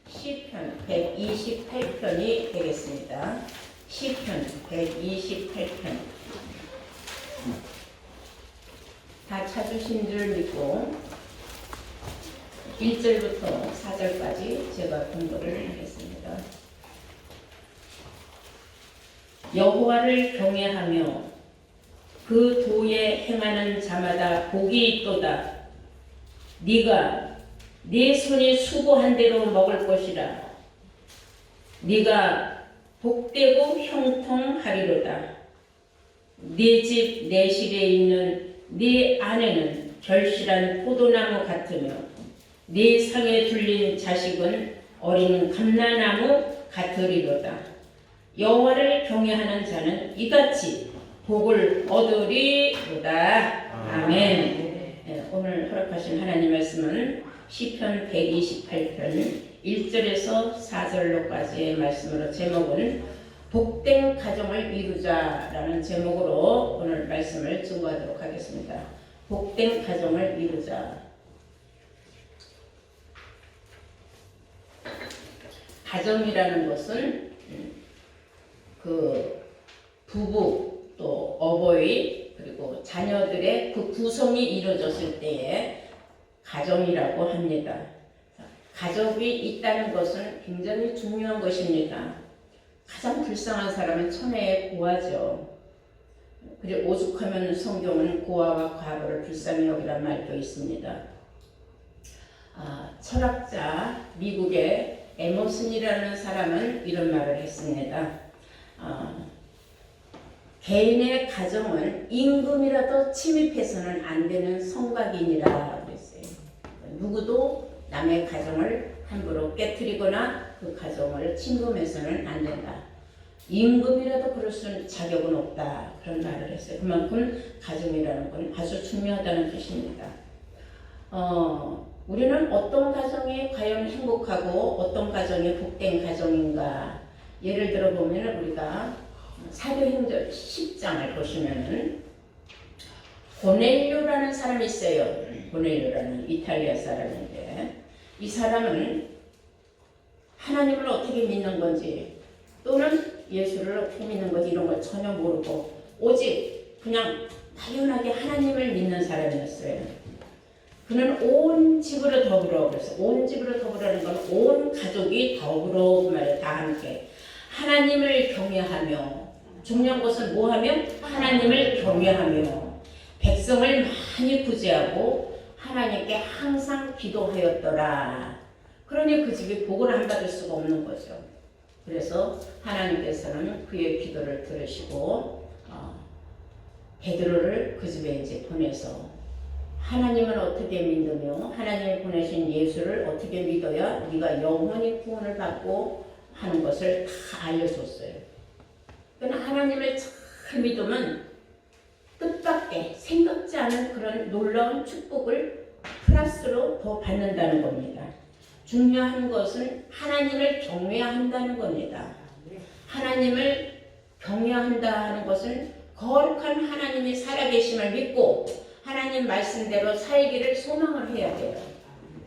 시편 128편이 되겠습니다. 시편 128편. 다 찾으신 줄 믿고 1절부터 4절까지 제가 공부를 하겠습니다. 여호와를 경외하며 그 도에 행하는 자마다 복이 있도다. 네가 네 손이 수고한 대로 먹을 것이라. 네가 복되고 형통하리로다. 네 집 내실에 있는 네 아내는 결실한 포도나무 같으며 네 상에 둘린 자식은 어린 감나나무 같으리로다. 여호와를 경외하는 자는 이같이 복을 얻으리로다. 아멘. 네, 오늘 허락하신 하나님 말씀은 시편 128편 1절에서 4절로까지의 말씀으로 제목은 복된 가정을 이루자라는 제목으로 오늘 말씀을 증거하도록 하겠습니다. 복된 가정을 이루자. 가정이라는 것은 그 부부 또 어버이 그리고 자녀들의 그 구성이 이루어졌을 때에 가정이라고 합니다. 가족이 있다는 것은 굉장히 중요한 것입니다. 가장 불쌍한 사람은 천혜의 고아죠. 그리고 오죽하면 성경은 고아와 과부를 불쌍히 여기란 말도 있습니다. 철학자 미국의 에머슨이라는 사람은 이런 말을 했습니다. 개인의 가정은 임금이라도 침입해서는 안 되는 성곽이니라 그랬어요. 누구도 남의 가정을 함부로 깨트리거나 그 가정을 침범해서는 안 된다. 임금이라도 그럴 수 있는 자격은 없다. 그런 말을 했어요. 그만큼 가정이라는 건 아주 중요하다는 뜻입니다. 우리는 어떤 가정이 과연 행복하고 어떤 가정이 복된 가정인가. 예를 들어 보면 우리가 사도행전 10장을 보시면은 고넬료라는 사람이 있어요. 고넬료라는 이탈리아 사람인데 이 사람은 하나님을 어떻게 믿는 건지 또는 예수를 어떻게 믿는 건지 이런 걸 전혀 모르고 오직 그냥 당연하게 하나님을 믿는 사람이었어요. 그는 온 집으로 더불어, 그래서 온 집으로 더불어라는 건 온 가족이 더불어 그 말에 다 함께 하나님을 경외하며, 중요한 것은 뭐하며? 하나님을 경외하며 백성을 많이 구제하고 하나님께 항상 기도하였더라. 그러니 그 집이 복을 안 받을 수가 없는 거죠. 그래서 하나님께서는 그의 기도를 들으시고 베드로를 그 집에 이제 보내서 하나님을 어떻게 믿으며 하나님이 보내신 예수를 어떻게 믿어야 우리가 영원히 구원을 받고 하는 것을 다 알려줬어요. 그러나 하나님을 잘 믿으면 뜻밖의 생각지 않은 그런 놀라운 축복을 플러스로 더 받는다는 겁니다. 중요한 것은 하나님을 경외한다는 겁니다. 하나님을 경외한다 하는 것은 거룩한 하나님이 살아계심을 믿고 하나님 말씀대로 살기를 소망을 해야 돼요.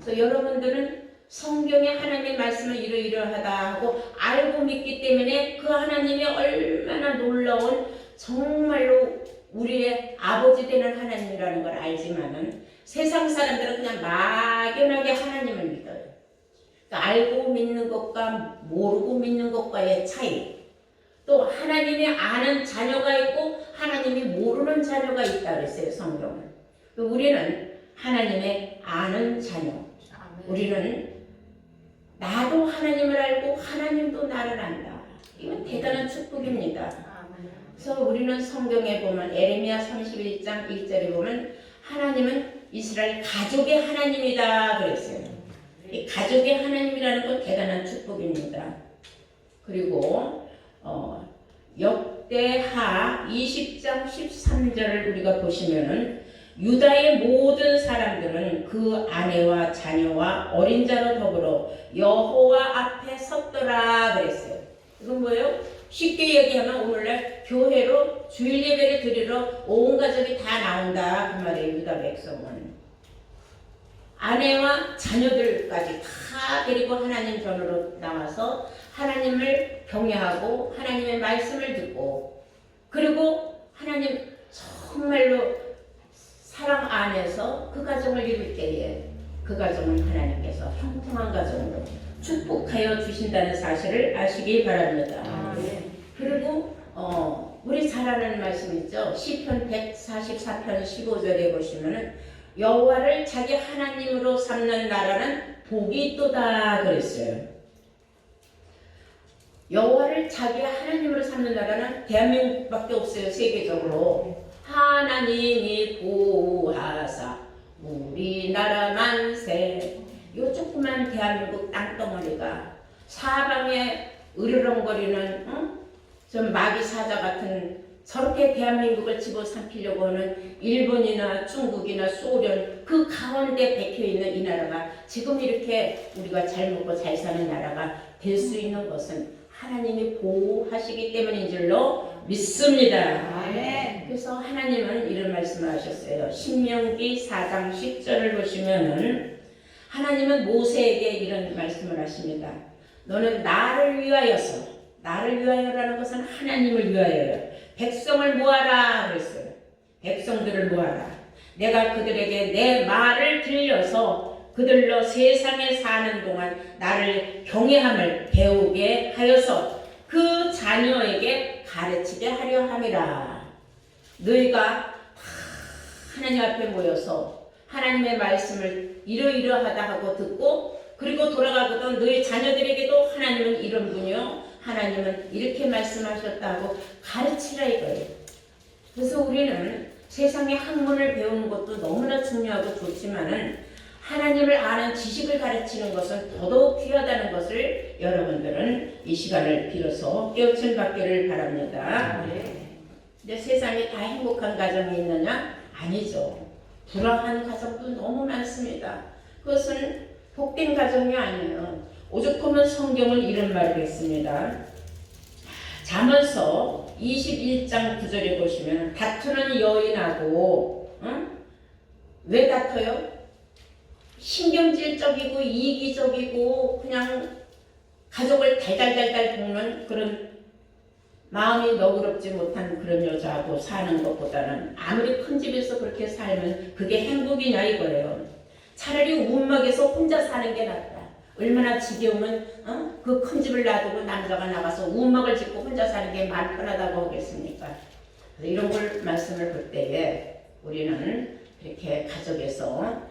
그래서 여러분들은 성경의 하나님의 말씀을 이러이러하다 하고 알고 믿기 때문에 그 하나님이 얼마나 놀라운 정말로 우리의 아버지 되는 하나님이라는 걸 알지만은 세상 사람들은 그냥 막연하게 하나님을 믿어요. 그러니까 알고 믿는 것과 모르고 믿는 것과의 차이. 또 하나님이 아는 자녀가 있고 하나님이 모르는 자녀가 있다 그랬어요, 성경은. 우리는 하나님의 아는 자녀. 우리는 나도 하나님을 알고 하나님도 나를 안다. 이건 대단한 축복입니다. 그래서 우리는 성경에 보면 에레미야 31장 1절에 보면 하나님은 이스라엘 가족의 하나님이다 그랬어요. 이 가족의 하나님이라는 건 대단한 축복입니다. 그리고 역대하 20장 13절을 우리가 보시면은 유다의 모든 사람들은 그 아내와 자녀와 어린 자로 더불어 여호와 앞에 섰더라 그랬어요. 이건 뭐예요? 쉽게 얘기하면 오늘날 교회로 주일 예배를 드리러 온 가족이 다 나온다 그 말이에요. 유다 백성은 아내와 자녀들까지 다 데리고 하나님 전으로 나와서 하나님을 경외하고 하나님의 말씀을 듣고, 그리고 하나님 정말로 사랑 안에서 그 가정을 이룰 때에 그 가정을 하나님께서 형통한 가정으로 축복하여 주신다는 사실을 아시기 바랍니다. 그리고 우리 잘 아는 말씀 있죠. 시편 144편 15절에 보시면은 여호와를 자기 하나님으로 삼는 나라는 복이 있도다 그랬어요. 여호와를 자기 하나님으로 삼는 나라는 대한민국밖에 없어요. 세계적으로. 하나님이 보호하사 우리나라 만세. 요 조그만 대한민국 땅덩어리가 사방에 으르렁거리는 좀 마귀 사자 같은, 저렇게 대한민국을 집어삼키려고 하는 일본이나 중국이나 소련 그 가운데 박혀있는 이 나라가 지금 이렇게 우리가 잘 먹고 잘 사는 나라가 될 수 있는 것은 하나님이 보호하시기 때문인 줄로 믿습니다. 그래서 하나님은 이런 말씀을 하셨어요. 신명기 4장 10절을 보시면은 하나님은 모세에게 이런 말씀을 하십니다. 너는 나를 위하여서, 나를 위하여라는 것은 하나님을 위하여요. 백성을 모아라 그랬어요. 백성들을 모아라. 내가 그들에게 내 말을 들려서 그들로 세상에 사는 동안 나를 경외함을 배우게 하여서 그 자녀에게 가르치게 하려 함이라. 너희가 하나님 앞에 모여서 하나님의 말씀을 이러이러하다 하고 듣고, 그리고 돌아가거든 너희 자녀들에게도 하나님은 이런 분이요, 하나님은 이렇게 말씀하셨다 하고 가르치라 이거예요. 그래서 우리는 세상의 학문을 배우는 것도 너무나 중요하고 좋지만은 하나님을 아는 지식을 가르치는 것은 더더욱 귀하다는 것을 여러분들은 이 시간을 빌어서 깨우침 받기를 바랍니다. 근데 세상에 다 행복한 가정이 있느냐? 아니죠. 불행한 가정도 너무 많습니다. 그것은 복된 가정이 아니에요. 오죽하면 성경은 이런 말을 했습니다. 잠언서 21장 9절에 보시면 다투는 여인하고 왜 다퉈요? 신경질적이고 이기적이고 그냥 가족을 달달달달 볶는 그런 마음이 너그럽지 못한 그런 여자하고 사는 것보다는 아무리 큰 집에서 그렇게 살면 그게 행복이냐 이거예요. 차라리 움막에서 혼자 사는 게 낫다. 얼마나 지겨우면 그 큰 집을 놔두고 남자가 나가서 움막을 짓고 혼자 사는 게 마음 편하다고 하겠습니까? 그래서 이런 걸 말씀을 볼 때에 우리는 이렇게 가족에서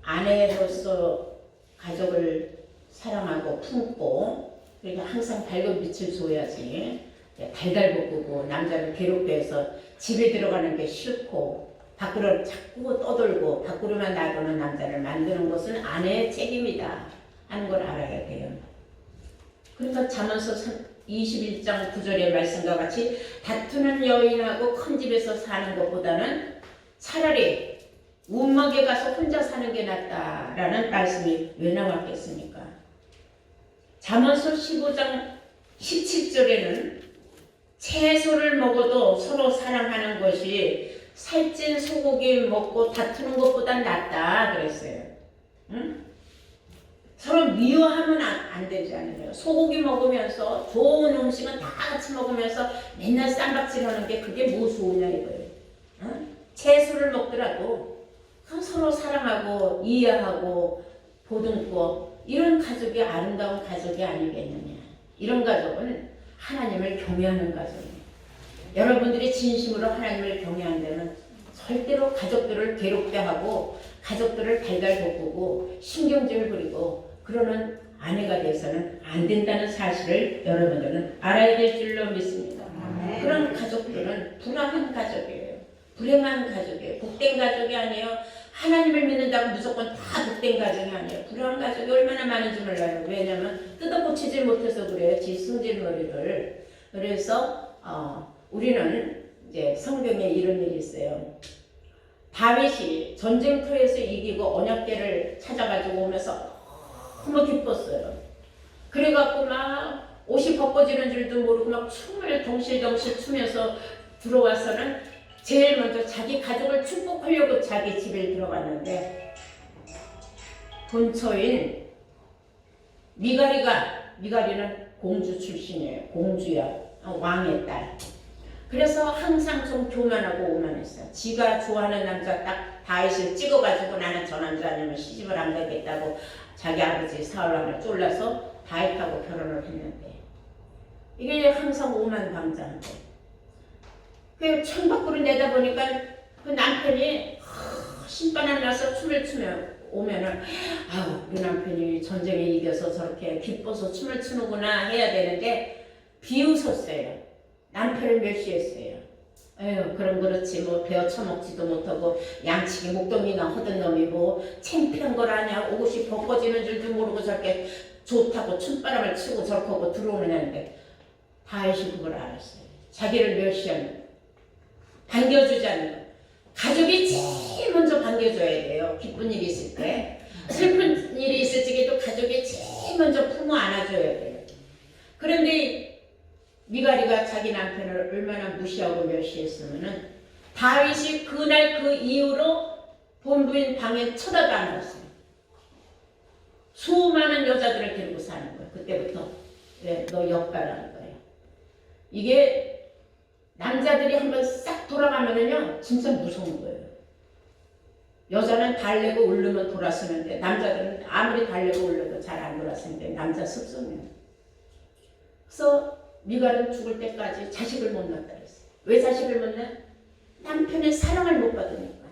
아내로서 가족을 사랑하고 품고, 그러니까 항상 밝은 빛을 줘야지. 달달 볶고 남자를 괴롭게 해서 집에 들어가는 게 싫고 밖으로 자꾸 떠돌고 밖으로만 나가는 남자를 만드는 것은 아내의 책임이다 하는 걸 알아야 돼요. 그러니까 잠언서 21장 9절의 말씀과 같이 다투는 여인하고 큰 집에서 사는 것보다는 차라리 움막에 가서 혼자 사는 게 낫다라는 말씀이 왜 나왔겠습니까? 잠언서 15장 17절에는 채소를 먹어도 서로 사랑하는 것이 살찐 소고기 먹고 다투는 것보단 낫다 그랬어요. 응? 서로 미워하면 안 되잖아요. 소고기 먹으면서 좋은 음식은 다 같이 먹으면서 맨날 쌈박질하는 게 그게 뭐 좋으냐 이거예요. 응? 채소를 먹더라도 서로 사랑하고 이해하고 보듬고 이런 가족이 아름다운 가족이 아니겠느냐. 이런 가족은 하나님을 경외하는 가족이에요. 여러분들이 진심으로 하나님을 경외한다면 절대로 가족들을 괴롭게 하고 가족들을 달달 볶고 신경질 부리고 그러는 아내가 돼서는 안 된다는 사실을 여러분들은 알아야 될 줄로 믿습니다. 그런 가족들은 불행한 가족이에요. 불행한 가족이에요. 복된 가족이 아니에요. 하나님을 믿는다고 무조건 다 복된 가정이 아니에요. 불행한 가족이 얼마나 많은지 몰라요. 왜냐하면 뜯어고치지 못해서 그래요. 지 승질머리를. 그래서 우리는 이제 성경에 이런 일이 있어요. 다윗이 전쟁터에서 이기고 언약궤를 찾아가지고 오면서 너무 기뻤어요. 그래갖고 막 옷이 벗겨지는 줄도 모르고 막 춤을 덩실덩실 추면서 들어와서는 제일 먼저 자기 가족을 축복하려고 자기 집에 들어갔는데 본처인 미가리는 공주 출신이에요. 공주야. 왕의 딸. 그래서 항상 좀 교만하고 오만했어요. 지가 좋아하는 남자 딱 다윗을 찍어가지고 나는 저 남자 아니면 시집을 안 가겠다고 자기 아버지 사울왕을 쫄라서 다윗하고 결혼을 했는데 이게 항상 오만방자한데 그 창밖으로 내다보니까 그 남편이 신바람 나서 춤을 추며 오면은 아우 우리 남편이 전쟁에 이겨서 저렇게 기뻐서 춤을 추는구나 해야 되는데 비웃었어요. 남편을 멸시했어요. 에휴 그럼 그렇지 뭐 베어 처먹지도 못하고 양치기 목동이나 허든 놈이 뭐 창피한 걸 아냐 옷이 벗겨지는 줄도 모르고 저렇게 좋다고 춤바람을 치고 저렇게 하고 들어오는데 다윗이 그걸 알았어요. 자기를 멸시하는 거, 반겨주지 않는 거. 가족이 제일 먼저 반겨줘야 돼요. 기쁜 일이 있을 때. 슬픈 일이 있을 적에도 가족이 제일 먼저 품어 안아줘야 돼요. 그런데 미가리가 자기 남편을 얼마나 무시하고 멸시했으면은 다윗이 그날 그 이후로 본부인 방에 쳐다도 안 봤어요. 수많은 여자들을 데리고 사는 거예요. 그때부터 너 역가라는 거예요. 이게 남자들이 한번 싹 돌아가면은요 진짜 무서운 거예요. 여자는 달래고 울르면 돌아서는데 남자들은 아무리 달래고 울려도 잘 안 돌아서는데 남자 습성이에요. 그래서 미갈은 죽을 때까지 자식을 못 낳았다 그랬어요. 왜 자식을 못 낳아? 남편의 사랑을 못 받으니까.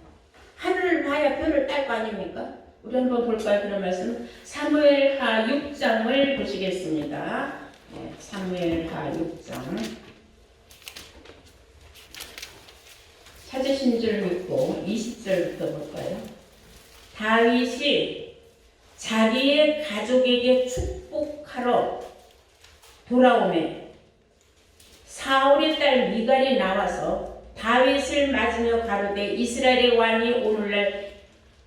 하늘을 봐야 별을 딸 거 아닙니까? 우리 한번 볼까요? 그런 말씀. 사무엘하 6장을 보시겠습니다. 네, 사무엘하 6장. 찾으신 줄 믿고 20절부터 볼까요? 다윗이 자기의 가족에게 축복하러 돌아오매 사울의 딸 미갈이 나와서 다윗을 맞으며 가로되 이스라엘의 왕이 오늘날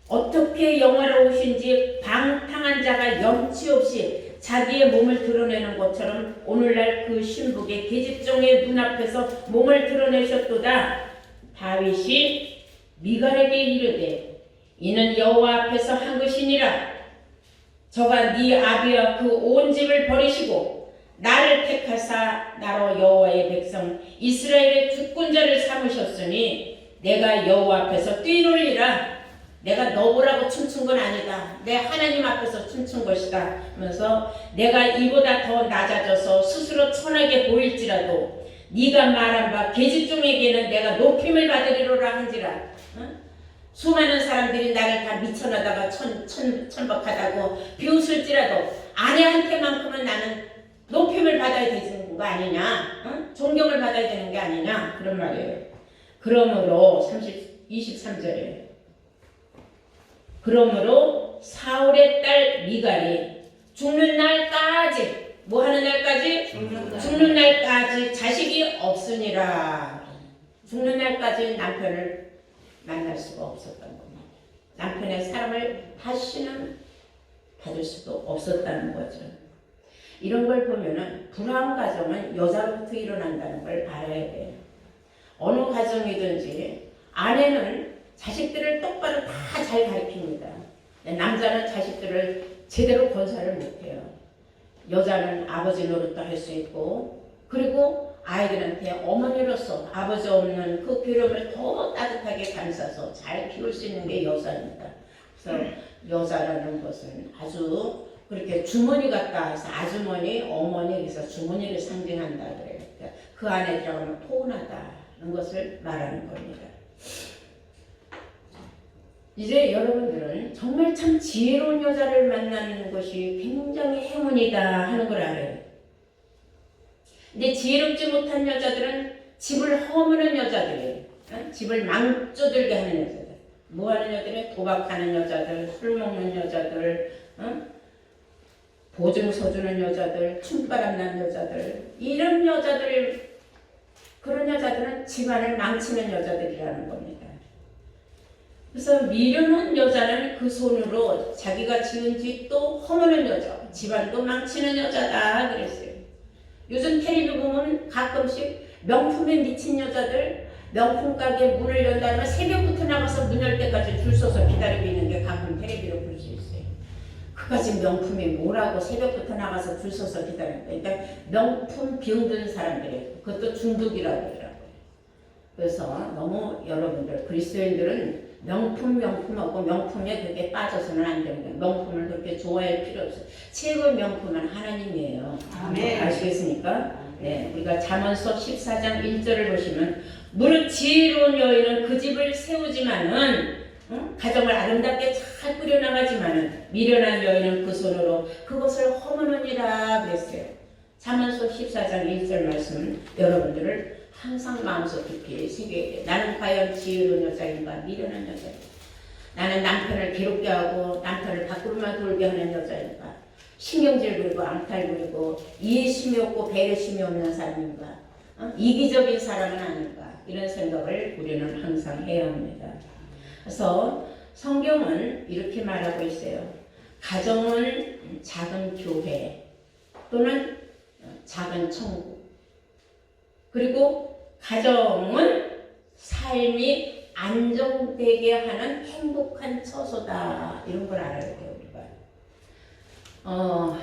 어떻게 영화로우신지 방탕한 자가 염치 없이 자기의 몸을 드러내는 것처럼 오늘날 그 신복의 계집종의 눈앞에서 몸을 드러내셨도다. 다윗이 미갈에게 이르되 이는 여호와 앞에서 한 것이니라. 저가 네 아비와 그 온 집을 버리시고 나를 택하사 나로 여호와의 백성 이스라엘의 주권자를 삼으셨으니 내가 여호와 앞에서 뛰놀리라. 내가 너 보라고 춤춘 건 아니다. 내 하나님 앞에서 춤춘 것이다. 하면서 내가 이보다 더 낮아져서 스스로 천하게 보일지라도 네가 말한 바 계집종에게는 내가 높임을 받으리로라 한지라. 수많은 사람들이 나를 다 미천하다가 천박하다고 비웃을지라도 아내한테만큼은 나는 높임을 받아야 되는 거 아니냐? 존경을 받아야 되는 게 아니냐? 그런 말이에요. 그러므로 23절에 그러므로 사울의 딸 미갈이 죽는 날까지 뭐 하는 날까지? 죽는 날까지 자식이 없으니라. 죽는 날까지 남편을 만날 수가 없었던 겁니다. 남편의 사랑을 다시는 받을 수도 없었다는 거죠. 이런 걸 보면은 불화한 가정은 여자로부터 일어난다는 걸 알아야 돼요. 어느 가정이든지 아내는 자식들을 똑바로 다 잘 가르칩니다. 남자는 자식들을 제대로 건사를 못해요. 여자는 아버지 노릇도 할 수 있고 그리고 아이들한테 어머니로서 아버지 없는 그 괴로움을 더 따뜻하게 감싸서 잘 키울 수 있는 게 여자입니다. 그래서 여자라는 것은 아주 그렇게 주머니 같다 해서 아주머니, 어머니 그래서 주머니를 상징한다 그래요. 그러니까 그 안에 들어가면 포근하다는 것을 말하는 겁니다. 이제 여러분들은 정말 참 지혜로운 여자를 만나는 것이 굉장히 행운이다 하는 걸 알아요. 근데 지혜롭지 못한 여자들은 집을 허무는 여자들이에요. 집을 망조들게 하는 여자들. 뭐 하는 여자들이? 도박하는 여자들, 술 먹는 여자들, 보증 서주는 여자들, 춤바람 난 여자들. 이런 여자들, 그런 여자들은 집안을 망치는 여자들이라는 겁니다. 그래서 미련한 여자는 그 손으로 자기가 지은 집도 허무는 여자, 집안도 망치는 여자다 그랬어요. 요즘 텔레비 보면 가끔씩 명품에 미친 여자들 명품 가게 문을 연다면 새벽부터 나가서 문 열 때까지 줄 서서 기다리고 있는 게 가끔 텔레비로 볼 수 있어요. 그까지 명품이 뭐라고 새벽부터 나가서 줄 서서 기다린다. 그러니까 명품 병든 사람들이 그것도 중독이라고 하더라고요. 그래서 너무 여러분들 그리스도인들은 명품하고 명품에 그렇게 빠져서는 안 되는 거예요. 명품을 그렇게 좋아할 필요 없어요. 최고의 명품은 하나님이에요. 아멘. 아시겠습니까? 네, 우리가 잠언서 14장 1절을 보시면 무릇 지혜로운 여인은 그 집을 세우지만은 가정을 아름답게 잘 꾸려나가지만은 미련한 여인은 그 손으로 그것을 허무느니라 그랬어요. 잠언서 14장 1절 말씀 여러분들을 항상 마음속 깊이 새겨야 돼요. 나는 과연 지혜로운 여자인가 미련한 여자인가? 나는 남편을 괴롭게 하고 남편을 밖으로만 돌게 하는 여자인가? 신경질 부리고 앙탈 부리고 이해심이 없고 배려심이 없는 사람인가? 이기적인 사람은 아닌가? 이런 생각을 우리는 항상 해야 합니다. 그래서 성경은 이렇게 말하고 있어요. 가정은 작은 교회 또는 작은 천국, 그리고 가정은 삶이 안정되게 하는 행복한 처소다. 이런 걸 알아야 돼요, 우리가.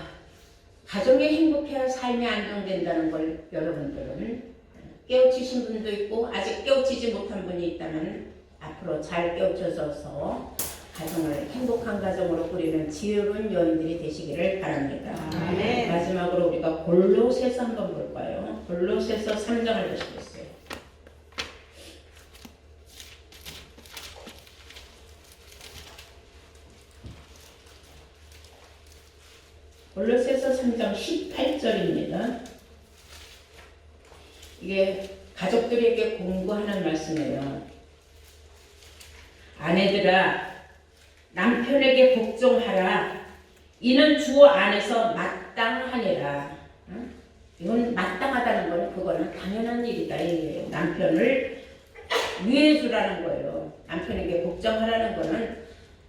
가정이 행복해야 삶이 안정된다는 걸 여러분들은 깨우치신 분도 있고 아직 깨우치지 못한 분이 있다면 앞으로 잘 깨우쳐져서 가정을 행복한 가정으로 꾸리는 지혜로운 여인들이 되시기를 바랍니다. 아멘. 마지막으로 우리가 골로새서 한번 볼까요? 골로새서 3장을 보시겠어요? 골로새서 3장 18절입니다. 이게 가족들에게 공부하는 말씀이에요. 아내들아 남편에게 복종하라. 이는 주 안에서 마땅하니라. 이건 마땅하다는 건 그거는 당연한 일이다. 이게 남편을 위해 주라는 거예요. 남편에게 복종하라는 거는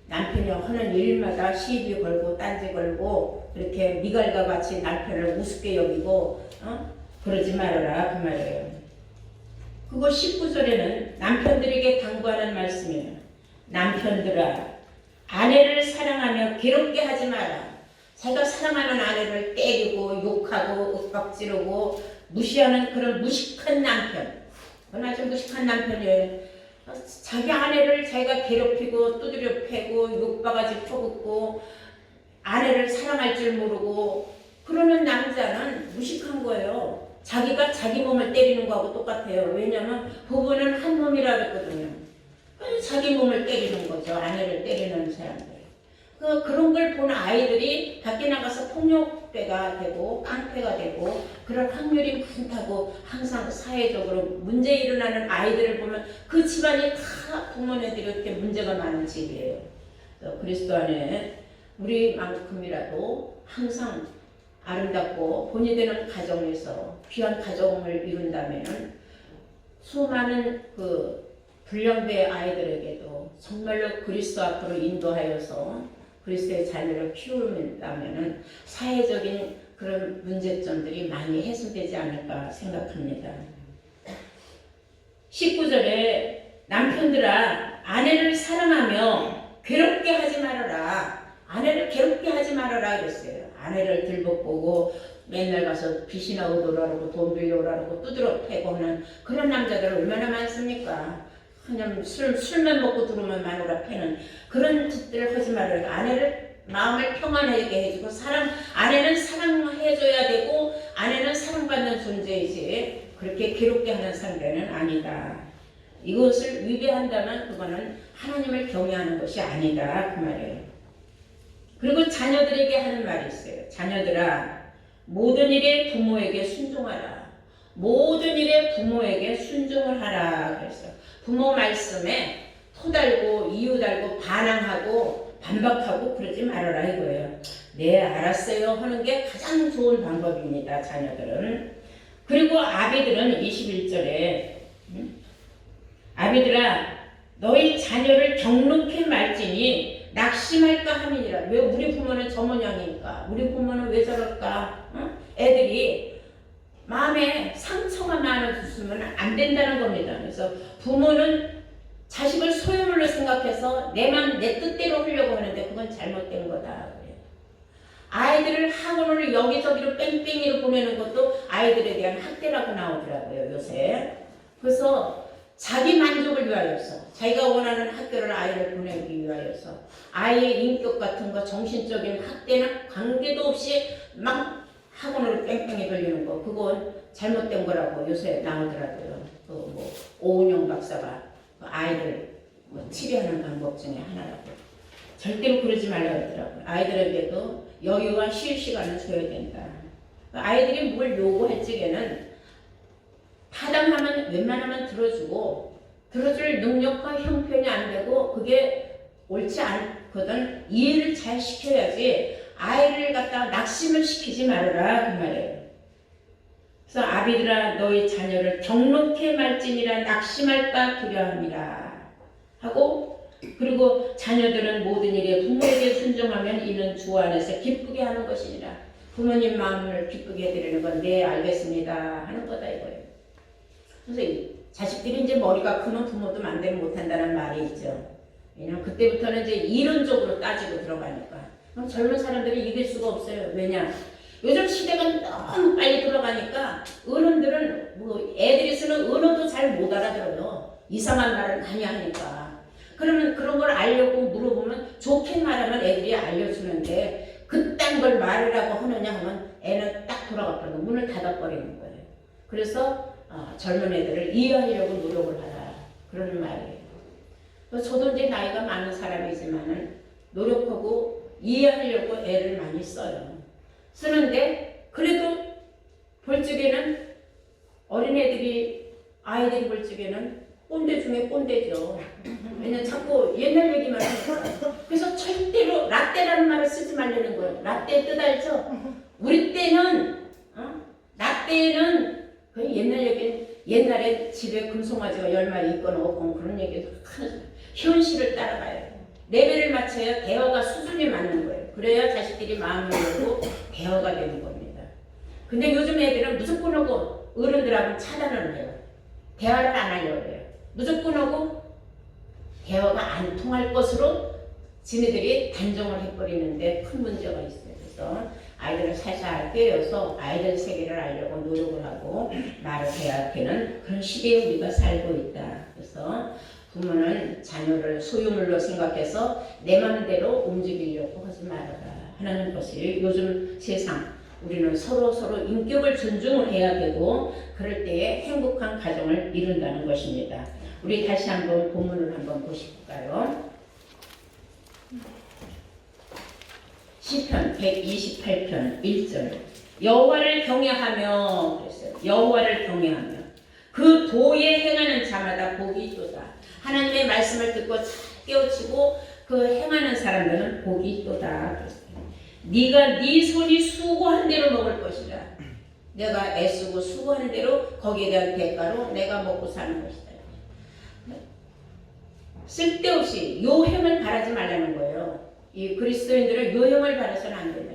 남편이 하는 일마다 시비 걸고 딴지 걸고 그렇게 미갈과 같이 남편을 우습게 여기고 그러지 말아라 그 말이에요. 그거 19절에는 남편들에게 당부하는 말씀이에요. 남편들아 아내를 사랑하며 괴롭게 하지 마라. 자기가 사랑하는 아내를 때리고 욕하고 윽박지르고 무시하는 그런 무식한 남편, 그건 아주 무식한 남편이에요. 자기 아내를 자기가 괴롭히고 두드려 패고 욕바가지 퍼붓고 아내를 사랑할 줄 모르고 그러는 남자는 무식한 거예요. 자기가 자기 몸을 때리는 거하고 똑같아요. 왜냐하면 부부는 한 몸이라 그랬거든요. 자기 몸을 때리는 거죠. 아내를 때리는 사람들. 그런 걸 본 아이들이 밖에 나가서 폭력배가 되고 깡패가 되고 그럴 확률이 많다고 항상 사회적으로 문제 일어나는 아이들을 보면 그 집안이 다 부모네들이 이렇게 문제가 많은 집이에요. 그리스도 안에 우리만큼이라도 항상 아름답고 본이 되는 가정에서 귀한 가정을 이룬다면 수많은 불량배 아이들에게도 정말로 그리스도 앞으로 인도하여서 그리스도의 자녀를 키운다면 사회적인 그런 문제점들이 많이 해소되지 않을까 생각합니다. 19절에 남편들아 아내를 사랑하며 괴롭게 하지 말아라. 아내를 괴롭게 하지 말아라 그랬어요. 아내를 들볶보고 맨날 가서 빚이나 얻으라고 돈 빌려오라고 두드러 패고 하는 그런 남자들 얼마나 많습니까? 그냥 술만 먹고 들어오면 마누라 패는 그런 짓들을 하지 말아요. 아내를 마음을 평안하게 해주고 아내는 사랑해줘야 되고 아내는 사랑받는 존재이지 그렇게 괴롭게 하는 상대는 아니다. 이것을 위배한다면 그거는 하나님을 경외하는 것이 아니다 그 말이에요. 그리고 자녀들에게 하는 말이 있어요. 자녀들아 모든 일에 부모에게 순종하라. 모든 일에 부모에게 순종을 하라 그랬어요. 부모 말씀에 토달고 이유달고 반항하고 반박하고 그러지 말아라 이거예요. 네 알았어요 하는 게 가장 좋은 방법입니다. 자녀들은. 그리고 아비들은 21절에 아비들아 너희 자녀를 경록히 말지니 낙심할까 함이니라. 왜 우리 부모는 저 모양이니까 우리 부모는 왜 저럴까? 애들이 마음에 상처가 많아졌으면 안 된다는 겁니다. 그래서 부모는 자식을 소유물로 생각해서 내 뜻대로 하려고 하는데 그건 잘못된 거다. 아이들을 학원을 여기저기로 뺑뺑이로 보내는 것도 아이들에 대한 학대라고 나오더라고요, 요새. 그래서 자기 만족을 위하여서, 자기가 원하는 학교를 아이를 보내기 위하여서 아이의 인격 같은 거, 정신적인 학대는 관계도 없이 막 학원으로 뺑뺑이 돌리는 거, 그건 잘못된 거라고 요새 나오더라고요. 그 오은영 박사가 그 아이들 치료하는 방법 중에 하나라고. 절대로 그러지 말라고 하더라고요. 아이들에게도 여유와 쉴 시간을 줘야 된다. 아이들이 뭘 요구할 적에는 타당하면 웬만하면 들어주고, 들어줄 능력과 형편이 안 되고 그게 옳지 않거든 이해를 잘 시켜야지 아이를 갖다가 낙심을 시키지 말아라 그 말이에요. 그래서 아비들아 너희 자녀를 경록해 말지니라 낙심할까 두려워함이라 하고, 그리고 자녀들은 모든 일에 부모에게 순종하면 이는 주 안에서 기쁘게 하는 것이니라. 부모님 마음을 기쁘게 해드리는 건 네 알겠습니다 하는 거다 이거예요. 그래서 자식들이 이제 머리가 크면 부모도 맘대로 못한다는 말이 있죠. 왜냐면 그때부터는 이제 이론적으로 따지고 들어가니까. 그럼 젊은 사람들이 이길 수가 없어요. 왜냐? 요즘 시대가 너무 빨리 돌아가니까 어른들은 애들이 쓰는 언어도 잘 못 알아들어요. 이상한 말을 많이 하니까. 그러면 그런 걸 알려고 물어보면 좋게 말하면 애들이 알려주는데 그딴 걸 말이라고 하느냐 하면 애는 딱 돌아가버리고 문을 닫아버리는 거예요. 그래서 젊은 애들을 이해하려고 노력을 하라 그러는 말이에요. 저도 이제 나이가 많은 사람이지만은 노력하고 이해하려고 애를 많이 써요. 쓰는데 그래도 볼 적에는 어린애들이 아이들이 볼 적에는 꼰대 중에 꼰대죠. 왜냐면 자꾸 옛날 얘기만 하니까. 그래서 절대로 라떼라는 말을 쓰지 말라는 거예요. 라떼 뜻 알죠? 우리 때는 라떼는 그 옛날 얘기, 옛날에 집에 금송아지가 10마리 있거나 없거나 그런 얘기도 현실을 따라가요. 레벨을 맞춰야 대화가 수준이 맞는 거예요. 그래야 자식들이 마음을 열고 대화가 되는 겁니다. 근데 요즘 애들은 무조건 하고 어른들하고 차단을 해요. 대화를 안 하려고 해요. 무조건 하고 대화가 안 통할 것으로 지네들이 단정을 해버리는데 큰 문제가 있어요. 그래서 아이들을 살살 꿰어서 아이들 세계를 알려고 노력을 하고 말을 해야 되는 그런 시대에 우리가 살고 있다. 그래서 부모는 자녀를 소유물로 생각해서 내 마음대로 움직이려고 하지 말아라 하는 것이 요즘 세상. 우리는 서로 인격을 존중을 해야 되고 그럴 때에 행복한 가정을 이룬다는 것입니다. 우리 다시 한번 본문을 한번 보실까요? 시편 128편 1절 여호와를 경외하며 그랬어요. 여호와를 경외하며 그 도에 행하는 자마다 복이 있도다. 하나님의 말씀을 듣고 잘 깨우치고 그 행하는 사람들은 복이 있도다. 그랬어요. 네가 네 손이 수고한 대로 먹을 것이라. 내가 애쓰고 수고한 대로 거기에 대한 대가로 내가 먹고 사는 것이다. 쓸데없이 요행을 바라지 말라는 거예요. 이 그리스도인들은 요행을 바라서는 안 된다.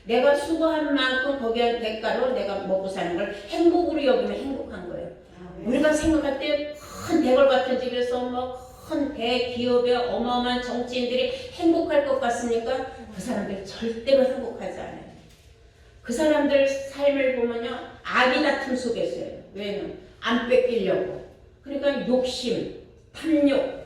내가 수고한 만큼 거기에 대한 대가로 내가 먹고 사는 걸 행복으로 여기면 행복한 거예요. 우리가 생각할 때 큰 대궐 같은 집에서 큰 대기업의 어마어마한 정치인들이 행복할 것 같습니까? 그 사람들 절대로 행복하지 않아요. 그 사람들 삶을 보면요, 아기 다툼 속에 있어요. 왜냐면 안 뺏기려고. 그러니까 욕심, 탐욕,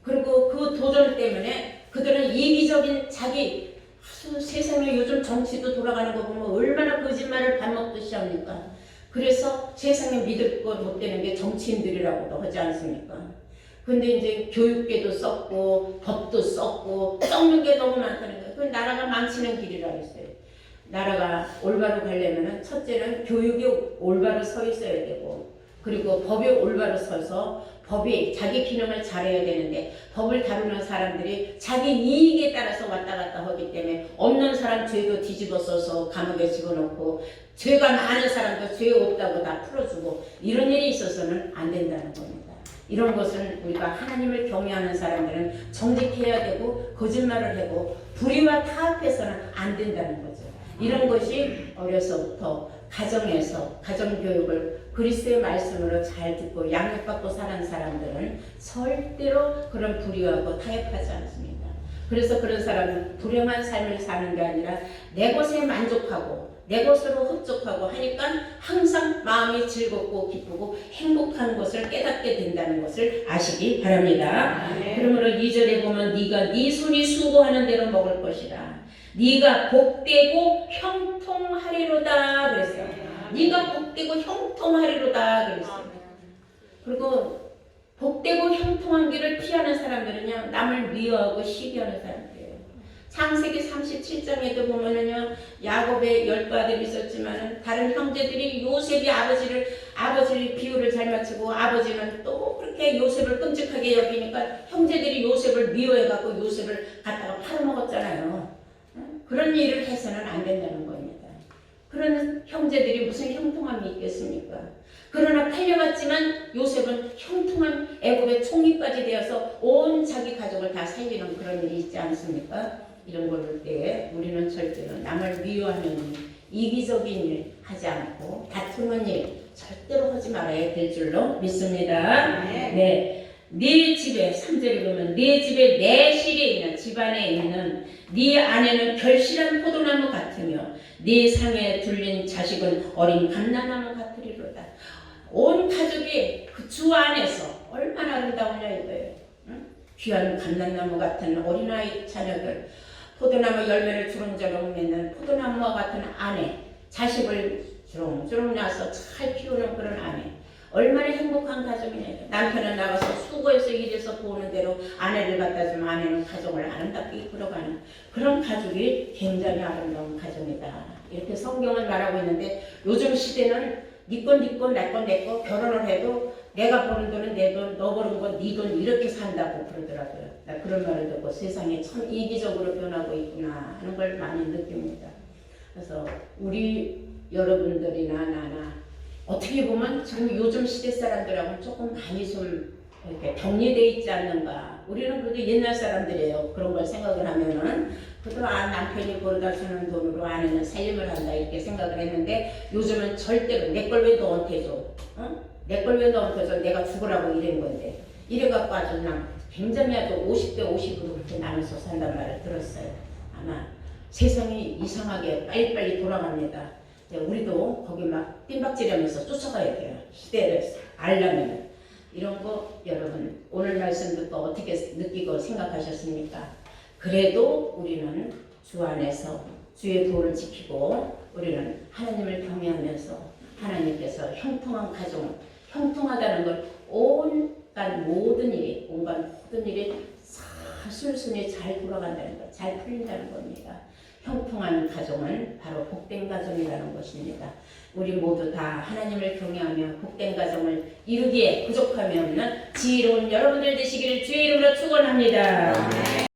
그리고 그 도전 때문에 그들은 이기적인 자기 세상에 요즘 정치도 돌아가는 거 보면 얼마나 거짓말을 밥 먹듯이 합니까? 그래서 세상에 믿을 것 못 되는 게 정치인들이라고도 하지 않습니까? 근데 이제 교육계도 썩고 법도 썩고 썩는 게 너무 많다는 거예요. 그 나라가 망치는 길이라고 했어요. 나라가 올바로 가려면 첫째는 교육이 올바로 서 있어야 되고 그리고 법이 올바로 서서 법이 자기 기능을 잘해야 되는데 법을 다루는 사람들이 자기 이익에 따라서 왔다 갔다 하기 때문에 없는 사람 죄도 뒤집어 써서 감옥에 집어넣고 죄가 많은 사람도 죄 없다고 다 풀어주고 이런 일이 있어서는 안 된다는 겁니다. 이런 것은 우리가 하나님을 경외하는 사람들은 정직해야 되고 거짓말을 하고 불의와 타협해서는 안 된다는 거죠. 이런 것이 어려서부터 가정에서 가정교육을 그리스도의 말씀으로 잘 듣고 양육받고 사는 사람들은 절대로 그런 불의하고 타협하지 않습니다. 그래서 그런 사람은 불행한 삶을 사는 게 아니라 내 것에 만족하고 내 것으로 흡족하고 하니까 항상 마음이 즐겁고 기쁘고 행복한 것을 깨닫게 된다는 것을 아시기 바랍니다. 그러므로 2절에 보면 네가 네 손이 수고하는 대로 먹을 것이라. 네가 복되고 형통하리로다 그랬어요. 네가 복되고 형통하리로다 그랬어요. 그리고 복되고 형통한 길을 피하는 사람들은요, 남을 미워하고 시기하는 사람들이에요. 창세기 37장에도 보면은요, 야곱의 10아들이 있었지만은 다른 형제들이 요셉이 아버지를 비유를 잘 맞추고 아버지는 또 그렇게 요셉을 끔찍하게 여기니까 형제들이 요셉을 미워해갖고 요셉을 갖다가 팔아먹었잖아요. 그런 일을 해서는 안 된다는 겁니다. 그런 형제들이 무슨 형통함이 있겠습니까? 그러나 팔려갔지만 요셉은 형통한 애굽의 총리까지 되어서 온 자기 가족을 다 살리는 그런 일이 있지 않습니까? 이런 걸 볼 때 우리는 절대로 남을 미워하는 일, 이기적인 일 하지 않고 다투는 일 절대로 하지 말아야 될 줄로 믿습니다. 네. 네 집에 3절에 보면 네 집에 내 실에 있는 집안에 있는 네 아내는 결실한 포도나무 같으며 네 상에 둘린 자식은 어린 감람나무 같으리로다. 온 가족이 그 주 안에서 얼마나 아름다우냐 이거예요. 응? 귀한 감람나무 같은 어린아이 자녀들, 포도나무 열매를 주렁주렁 맺는 포도나무와 같은 아내, 자식을 주렁주렁 낳아서 잘 키우는 그런 아내, 얼마나 행복한 가정이냐. 남편은 나가서 수고해서 일해서 보는 대로 아내를 갖다 주면 아내는 가정을 아름답게 이끌어가는 그런 가족이 굉장히 아름다운 가정이다. 이렇게 성경은 말하고 있는데 요즘 시대는 네 건 네 건 내 건 내 거 결혼을 해도 내가 버는 돈은 내 돈, 너 버는 건 네 돈 이렇게 산다고 그러더라고요. 나 그런 말을 듣고 세상이 참 이기적으로 변하고 있구나 하는 걸 많이 느낍니다. 그래서 우리 여러분들이나 나나 어떻게 보면 지금 요즘 시대 사람들하고는 조금 많이 좀 이렇게 정리되어 있지 않는가. 우리는 그래도 옛날 사람들이에요. 그런 걸 생각을 하면은 그래도 남편이 벌어다 주는 돈으로 아내는 살림을 한다 이렇게 생각을 했는데 요즘은 절대로 내 걸 왜 너한테 줘? 어? 내 걸 왜 너한테 줘? 내가 죽으라고 이런 건데 이래갖고 아주 그냥 굉장히 아주 50대 50으로 그렇게 나눠서 산단 말을 들었어요. 아마 세상이 이상하게 빨리빨리 돌아갑니다. 우리도 거기 막 뜀박질하면서 쫓아가야 돼요. 시대를 알려면. 이런 거 여러분 오늘 말씀 듣고 어떻게 느끼고 생각하셨습니까? 그래도 우리는 주 안에서 주의 도를 지키고 우리는 하나님을 경외하면서 하나님께서 형통한 가정, 형통하다는 걸 온갖 모든 일이 순순히 잘 돌아간다는 것, 잘 풀린다는 겁니다. 형통한 가정은 바로 복된 가정이라는 것입니다. 우리 모두 다 하나님을 경외하며 복된 가정을 이루기에 부족함이 없는 지혜로운 여러분들 되시기를 주의 이름으로 축원합니다.